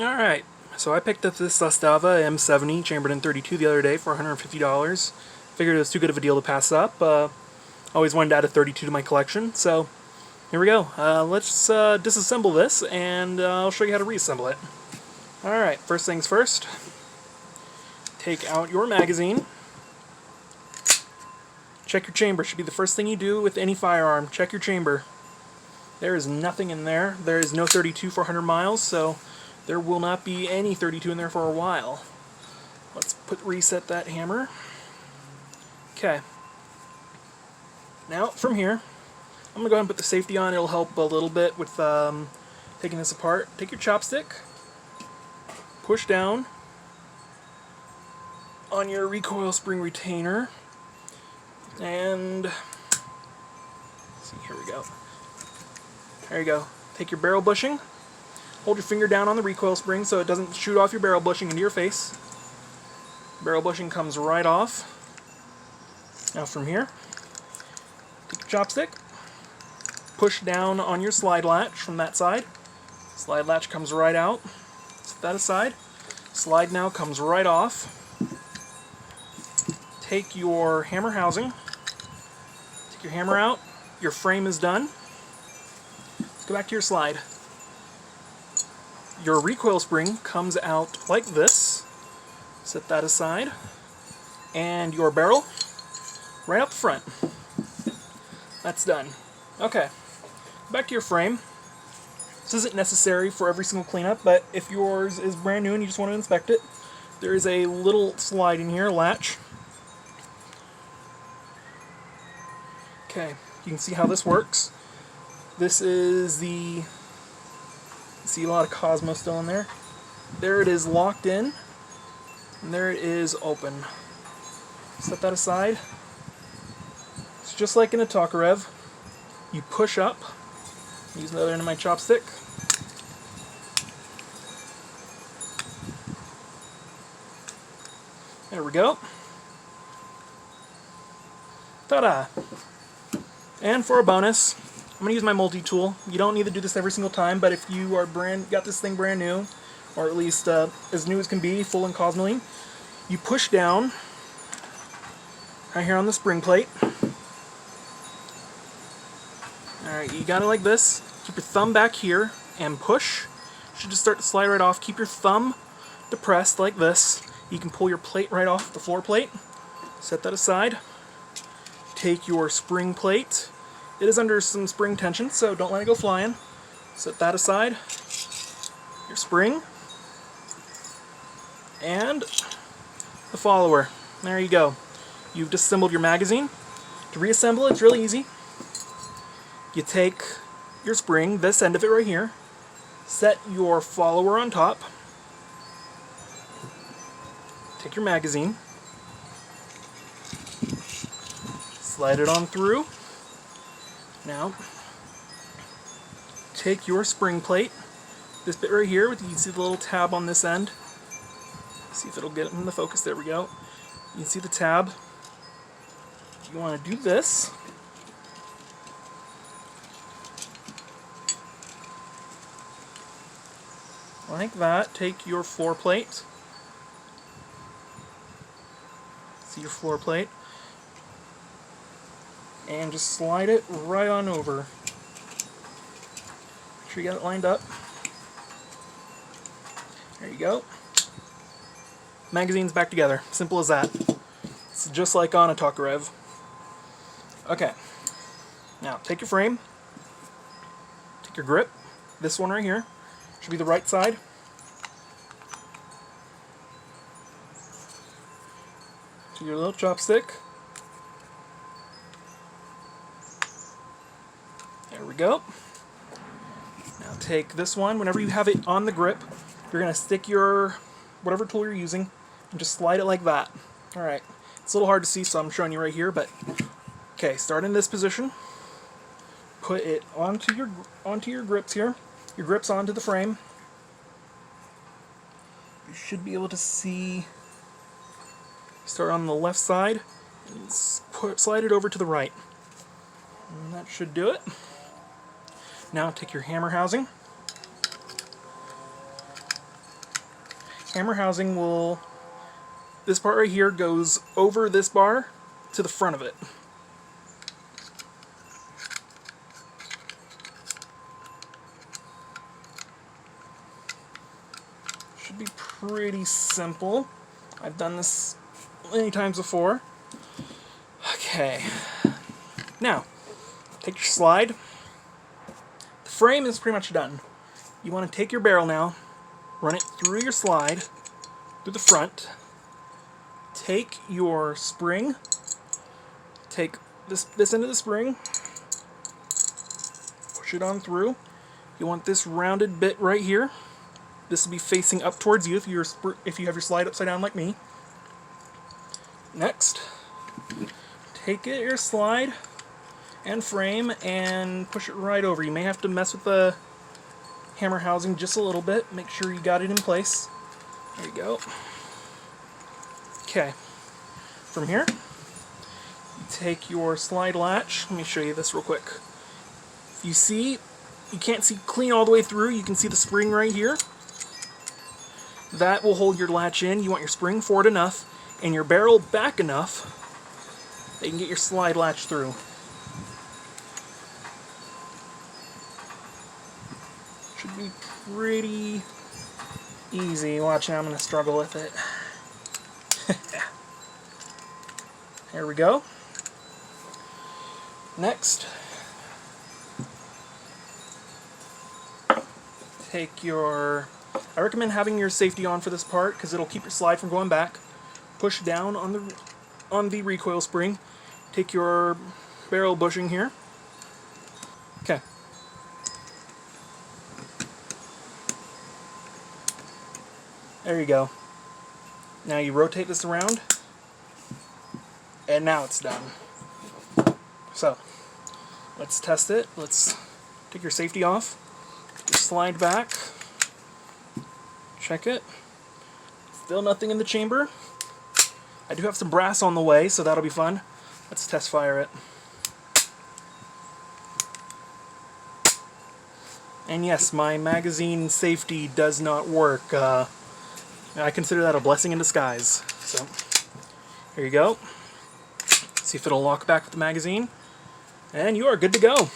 Alright, so I picked up this Zastava M70 chambered in 32 the other day for $150. Figured it was too good of a deal to pass up. Always wanted to add a 32 to my collection, so here we go. Let's disassemble this, and I'll show you how to reassemble it. Alright, first things first. Take out your magazine. Check your chamber. Should be the first thing you do with any firearm. Check your chamber. There is nothing in there. There is no 32 for 100 miles, so there will not be any 32 in there for a while. Let's reset that hammer. Okay. Now, from here, I'm going to go ahead and put the safety on. It'll help a little bit with taking this apart. Take your chopstick, push down on your recoil spring retainer, and let's see, here we go. There you go. Take your barrel bushing, hold your finger down on the recoil spring so it doesn't shoot off your barrel bushing into your face. Barrel bushing comes right off. Now from here, take your chopstick, push down on your slide latch from that side. Slide latch comes right out. Set that aside. Slide now comes right off. Take your hammer housing. Take your hammer out. Your frame is done. Let's go back to your slide. Your recoil spring comes out like this. Set that aside. And your barrel right up the front. That's done. Okay. Back to your frame. This isn't necessary for every single cleanup, but if yours is brand new and you just want to inspect it, there is a little slide in here, latch. Okay, you can see how this works. This is the... see a lot of cosmo still in there. There it is locked in, and there it is open. Set that aside. It's just like in a Tokarev. You push up. Use the other end of my chopstick. There we go. Ta-da! And for a bonus, I'm going to use my multi-tool. You don't need to do this every single time, but if you are got this thing brand new, or at least as new as can be, full in cosmoline, you push down right here on the spring plate. Alright, you got it like this. Keep your thumb back here and push. You should just start to slide right off. Keep your thumb depressed like this. You can pull your plate right off the floor plate. Set that aside. Take your spring plate. It is under some spring tension, so don't let it go flying. Set that aside. Your spring. And the follower. There you go. You've disassembled your magazine. To reassemble it, it's really easy. You take your spring, this end of it right here, set your follower on top, take your magazine, slide it on through. Now, take your spring plate, this bit right here, you can see the little tab on this end. See if it'll get it in the focus, there we go. You can see the tab. You want to do this. Like that. Take your floor plate. See your floor plate. And just slide it right on over. Make sure you got it lined up. There you go. Magazine's back together. Simple as that. It's just like on a Tokarev. Okay. Now, take your frame. Take your grip. This one right here. Should be the right side. To your little chopstick. There we go. Now take this one. Whenever you have it on the grip, you're going to stick your whatever tool you're using and just slide it like that. Alright. It's a little hard to see, so I'm showing you right here, but okay, start in this position. Put it onto your grips here. Your grips onto the frame. You should be able to see. Start on the left side and slide it over to the right. And that should do it. Now take your hammer housing. hammer housing will, this part right here goes over this bar to the front of it. Should be pretty simple. I've done this many times before. Okay. Now, take your slide. The frame is pretty much done. You want to take your barrel now, run it through your slide, through the front. Take your spring, take this end of the spring, push it on through. You want this rounded bit right here. This will be facing up towards you if you have your slide upside down like me. Next, take your slide and frame and push it right over. You may have to mess with the hammer housing just a little bit. Make sure you got it in place. There you go. Okay. From here, you take your slide latch. Let me show you this real quick. You see, you can't see clean all the way through. You can see the spring right here. That will hold your latch in. You want your spring forward enough and your barrel back enough that you can get your slide latch through. Should be pretty easy. Watch now, I'm going to struggle with it. There we go. Next, take your, I recommend having your safety on for this part because it'll keep your slide from going back. Push down on the recoil spring. Take your barrel bushing here. Okay. There you go. Now you rotate this around, and now it's done. So, let's test it. Let's take your safety off, your slide back, check it. Still nothing in the chamber. I do have some brass on the way, so that'll be fun. Let's test fire it. And yes, my magazine safety does not work. I consider that a blessing in disguise. So, here you go. See if it'll lock back with the magazine. And you are good to go.